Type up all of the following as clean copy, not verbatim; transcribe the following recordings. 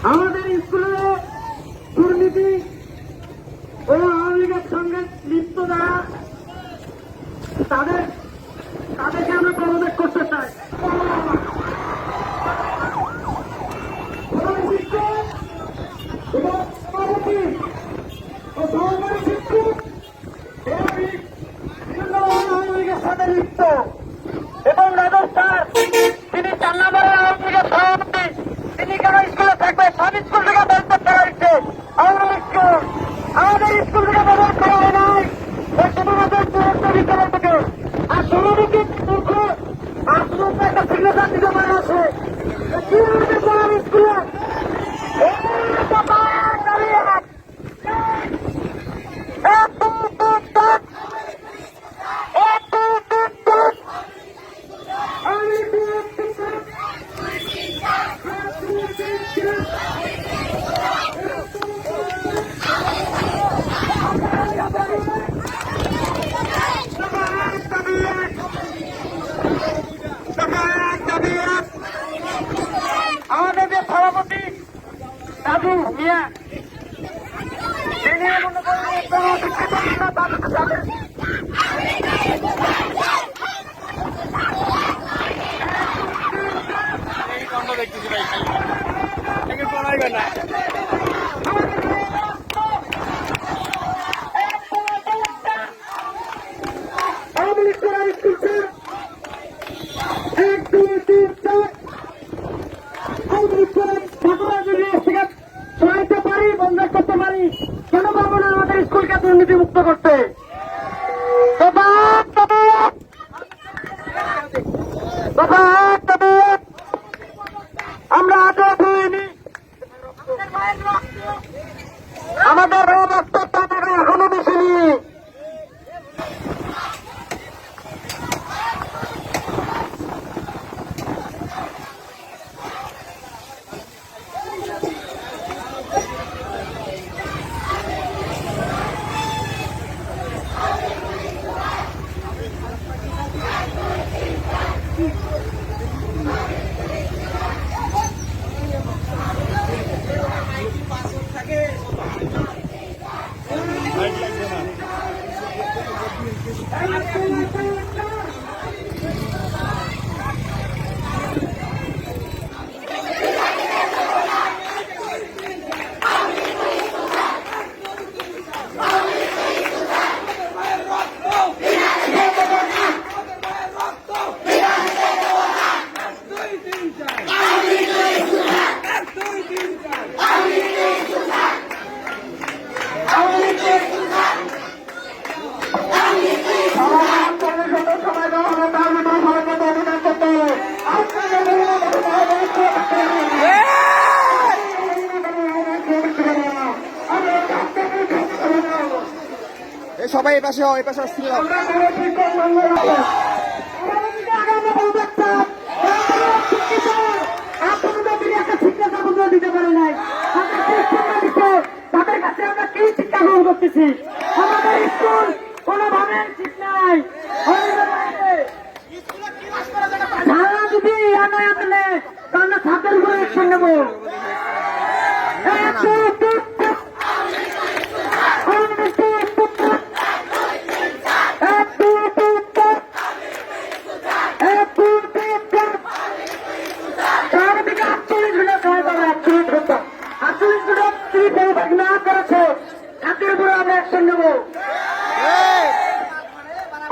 আমাদের স্কুলে দুর্নীতি ও আওয়ামী লীগের সঙ্গে লিপ্ত যারা তাদেরকে আমরা পদত্যাগ করতে চাই। সহকারী শিক্ষক আওয়ামী লীগের সাথে লিপ্ত এবং রাজস্থান তিনি 4 নম্বরের আওয়ামী লীগের সভাপতি, তিনি কেন স্কুলে থাকবে? সব স্কুল থেকে বন্ধ করা হয়েছে। আমাদের স্কুল থেকে ব্যবহার করা হয় নাই ওই তোমাদের দূরত্ব বিদ্যালয় থেকে। আর সভাপতি মূর্খ আর শুধু একটা সিগনেচার দিতে পারে আছে কি আমাদের বলার স্কুলে আমাদের যে সভাপতি দাদু মিয়া তিনি মনে করেন দেখতেছি ভাই পড়াইবে না সহায়তা পারি বন্ধ করতে পারি, কেন পারবো না আমাদের স্কুলকে দুর্নীতি মুক্ত করতে? আমরা আগে হইনি, আমাদের রক্ত এখনো বেশিনি। সবাই এই পাশে আসছিল। দিতে পারে নাই তাদের কাছে আমরা কি শিক্ষা গ্রহণ করতেছি? আমাদের স্কুল কোনোভাবে ঠিক নাই। ধারণা যদি নয় আসলে তাহলে ছাত্রের উপরে অ্যাকশন নেব।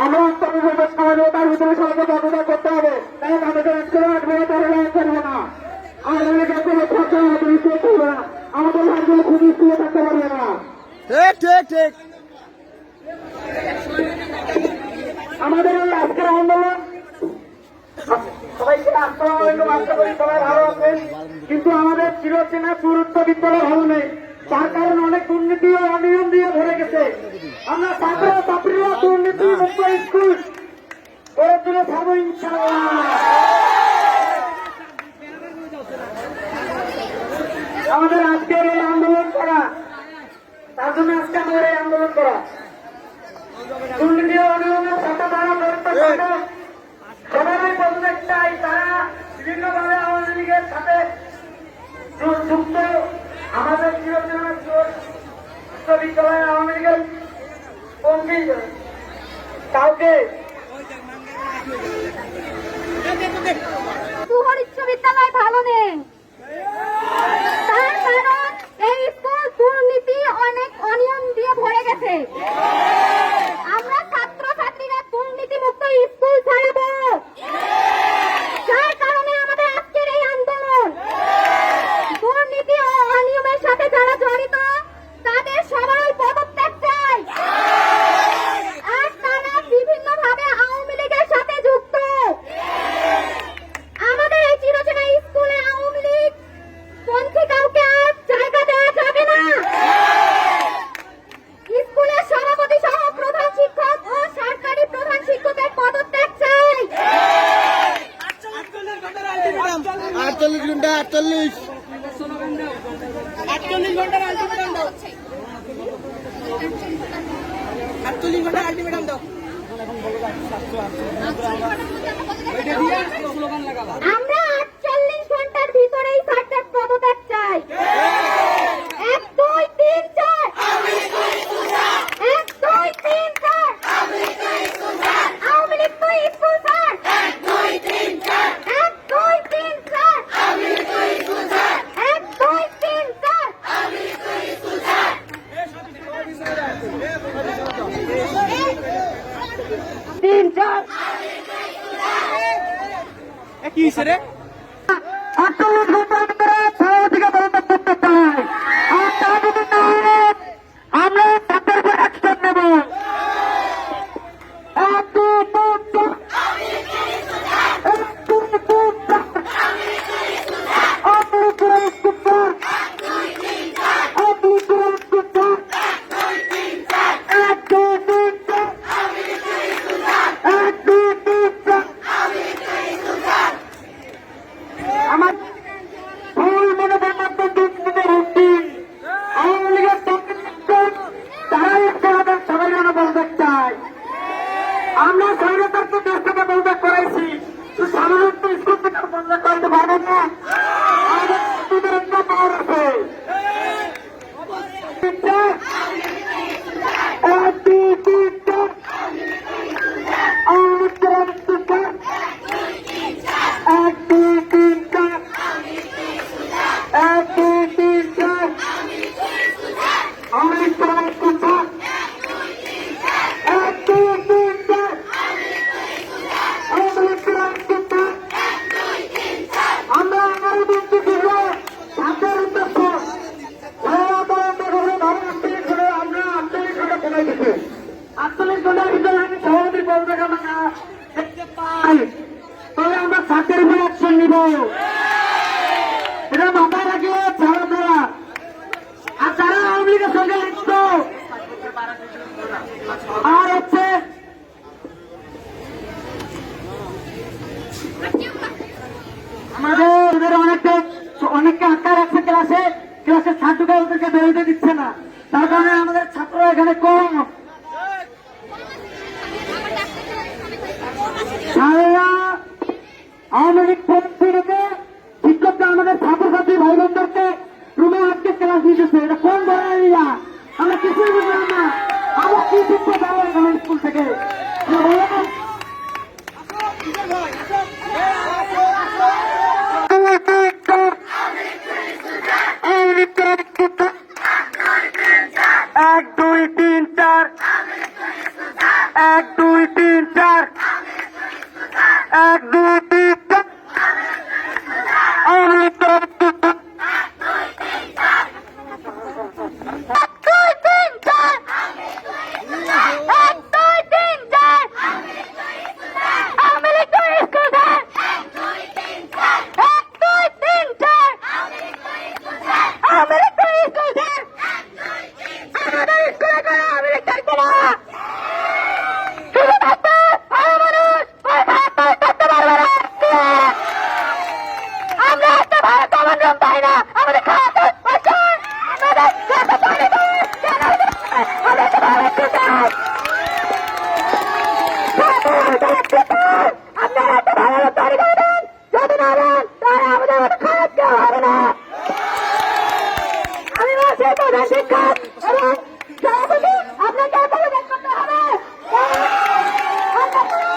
আমরা তার ভিতরে সবাইকে বন্ধ করতে হবে, কারণ আমাদের করবো না, আমাদের করবো না, আমাদের ভাইগুলো খুব স্কুলে থাকতে পারবে না। ঠিক আমাদের এই আজকের আন্দোলন সবাইকে আসসালামু আলাইকুম, আশা করি সবাই ভালো আছেন। কিন্তু আমাদের চিরচেনা পুরুত্ব বিদ্যালয় ভালো নেই, তার কারণ অনেক দুর্নীতি ও অনিয়ম দিয়ে ধরে গেছে। আমরা ছাত্র ছাত্রীরা দুর্নীতি মুক্ত স্কুল করে তুলে থাকবো ইনশাআল্লাহ। আমাদের আজকের এই আন্দোলন করা, তার জন্য আজকে আমাদের এই আন্দোলন করা দুর্নীতি ও অনিয়মের সাথে তারা জড়িত থাকে সবাই বলতে চাই, তারা বিভিন্নভাবে আওয়ামী লীগের সাথে যুক্ত আমাদের চিরচেনা বিশ্ববিদ্যালয়ে আওয়ামী লীগের পঙ্গি কাউকে বিশ্ববিদ্যালয় ভালো নেই, তার কারণ এই স্কুল দুর্নীতি অনেক অনিয়ম দিয়ে ভরে গেছে। আমরা ছাত্র ছাত্রীরা দুর্নীতি মুক্ত স্কুল ছাড়াবো, যার কারণে আমাদের আজকের এই আন্দোলন। দুর্নীতি ও অনিয়মের সাথে যারা জড়িত তাদের সবাই পদত্যাগ চাই, আর তারা বিভিন্নভাবে আওয়ামী লীগের সাথে যুক্ত। আমাদের এই চিরচেনা স্কুলে আওয়ামী লীগ পন্থী কাউকে আর জায়গা দেওয়া যাবে না। স্কুলের সভাপতি সহ প্রধান শিক্ষক ও সরকারি প্রধান শিক্ষকের পদত্যাগ চাই। 48 ঘন্টা 48 ঘন্টার আলটিমেটাম দাও। 48 ঘন্টার আলটিমেটাম দাও। আমরা 48 ঘন্টার ভিতরেই স্যারদের পদত্যাগ চাই। 1 2 3 4 1 2 3 4 আওয়ামী লীগ তো স্কুল স্যার। 1 2 3 4 1 2 3 4 আওয়ামী লীগ তো স্কুল স্যার। 1 2 3 4 আওয়ামী লীগ তো স্কুল স্যার। 3 4 কি হইছে রে? 48 ঘন্টার ভিতরে ছাড়া থেকে পদত্যাগ করতে চাই। আর তা যদি না হয় আমরা তাদের উপর অ্যাকশন নেব। 1 2 3 4 1 2 3 4 আওয়ামী লীগের স্কুল স্যার। 1 2 3 4 1 2 3 4 1 2 3 4 আমার ভুল মনে বন্যাত্ম দুর্নীতিতে ভর্তি আওয়ামী লীগের তারাই একটা আমাদের সবাই যেন বলবেক চাই। আমরা স্বাধীনতাকে দেশ থেকে বলবেক করাইছি, সাধারণত স্কুল থেকে বলবেক করতে পারবেন না। আমাদের স্কুলের একটা পাওয়ার আছে। 1 2 3 4 আওয়ামী লীগের স্কুল স্যার। 1 2 3 4 1 2 3 4 আওয়ামী লীগের স্কুল স্যার। 1 2 3 4 আওয়ামী লীগের স্কুল স্যার। আমরা আমার দিনটি ছিল ছাত্রের উদ্দেশ্য আমরা আঞ্চলিক ঘটনা কমাই দিচ্ছি। 48 ঘন্টার ভিতরে আমি সভাপতির পদত্যাগ আমরা দেখতে পাই, তবে আমরা ছাত্রের উপর অ্যাকশন নিব। এটা মাথায় রাখিয়ে ছাড়া দেওয়া। আর যারা আওয়ামী লীগের সঙ্গে লিপ্ত আর হচ্ছে আমাদের ওদের অনেককে আটকা রাখছে ক্লাসের ছাত্রকে ওদেরকে বেরোতে দিচ্ছে না, তার কারণে আমাদের ছাত্ররা এখানে কম। সারা আওয়ামী লীগ পন্থীকে শিক্ষকরা আমাদের ছাত্রছাত্রী ভাই বোনদেরকে রুমে আজকে ক্লাস নিতেছে। এটা কোন ধরনের? আমরা কিছুই বুঝলাম না। আমরা কি শিখতে পারবো এখানে স্কুল থেকে? এক দুই তিন চার 1 2 3 4 1 2 3 4 আওয়ামী লীগের স্কুল স্যার। 1 2 3 4 1 2 3 4 প্রধান শিক্ষক এবং সভাপতি আপনাকে পদত্যাগ করতে হবে। আমরা কোনো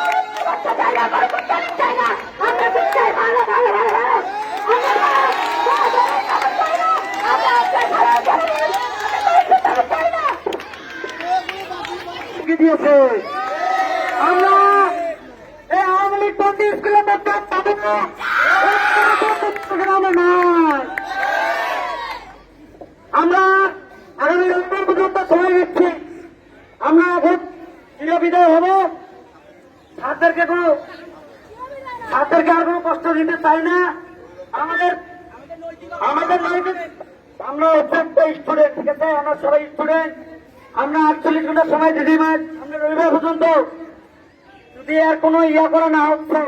করতে চাই না, কোনো করতে চাই না। আমরা চাই ভালো ভালো ভালো ভালো। আমরা চাই না, আমরা চাই ভালো ভালো। আমরা চাই না। দিয়েছে আমরা এই আওয়ামী লীগ বন্দী স্কুলের মধ্যে পাবো না। গ্রামে নয়, আমরা আগামী রবিবার পর্যন্ত সময় দিচ্ছি। আমরা এখন বিদায় হবো। ছাত্রদেরকে আর কোনো কষ্ট দিতে চাই না। আমাদের নৈতিক আমরা অত্যন্ত স্টুডেন্ট, ঠিক আছে, আমরা সবাই স্টুডেন্ট। আমরা 48 ঘন্টা সময় দিদি মাস আমরা রবিবার পর্যন্ত যদি আর কোনো করা না হচ্ছে,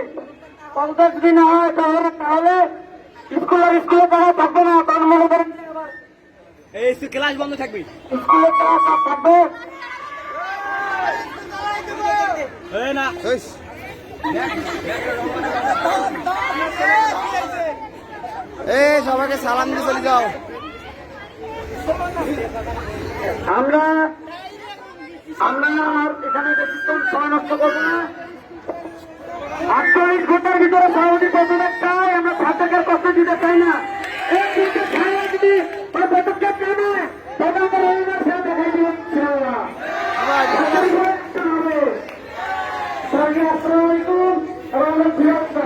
কংগ্রেস যদি না হয় তাহলে স্কুলে তারা থাকবে না। কারণ মনে করেন এই ক্লাস বন্ধ থাকবে। স্কুলে তারা থাকবে না এই সবাইকে সালাম দিয়ে চলে যাও। আমরা আর এখানে বেশিক্ষণ সময় নষ্ট করবো না। 48 ঘন্টার ভিতরে সভাপতি পদত্যাগ চাই। আমরা ছাত্রকে কষ্ট দিতে চাই না। এই তিনটে ছাড়া যদি পদত্যাগ না নেয় তবে আমরা রবিবার ছেড়ে দেখাই দিব ইনশাআল্লাহ। সবাইকে আসসালামু আলাইকুম এবং আমরা শুভেচ্ছা।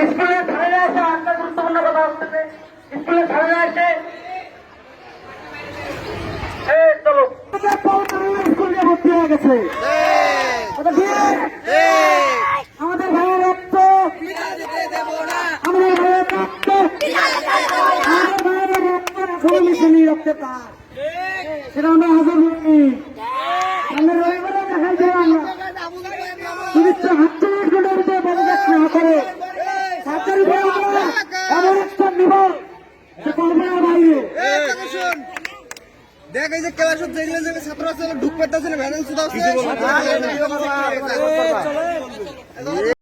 স্কুলে ছাড়া আসে একটা গুরুত্বপূর্ণ কথা হচ্ছে, স্কুলে ছাড়া আসে চলো স্কুল নিয়ে ভর্তি হয়ে গেছে। আমাদের ভাইয়ের রক্ত, আমাদের ভাইয়ের রক্ত, আমাদের ভাইয়ের রক্ত আসলে মিশিনি রক্তের তার, সেটা আমরা হাজার করিনি। আমরা রবিবারে দেখাইছিলাম আমরা যদি 48 ঘন্টার ভিতরে পদত্যাগ না করে সরকারি এমন একটা নিব যে কল্পনার বাইরে। দেখ এই যে ক্লাস যেগুলো ছাত্র আছে ঢুক পেতে ভ্যালেন্স দাও।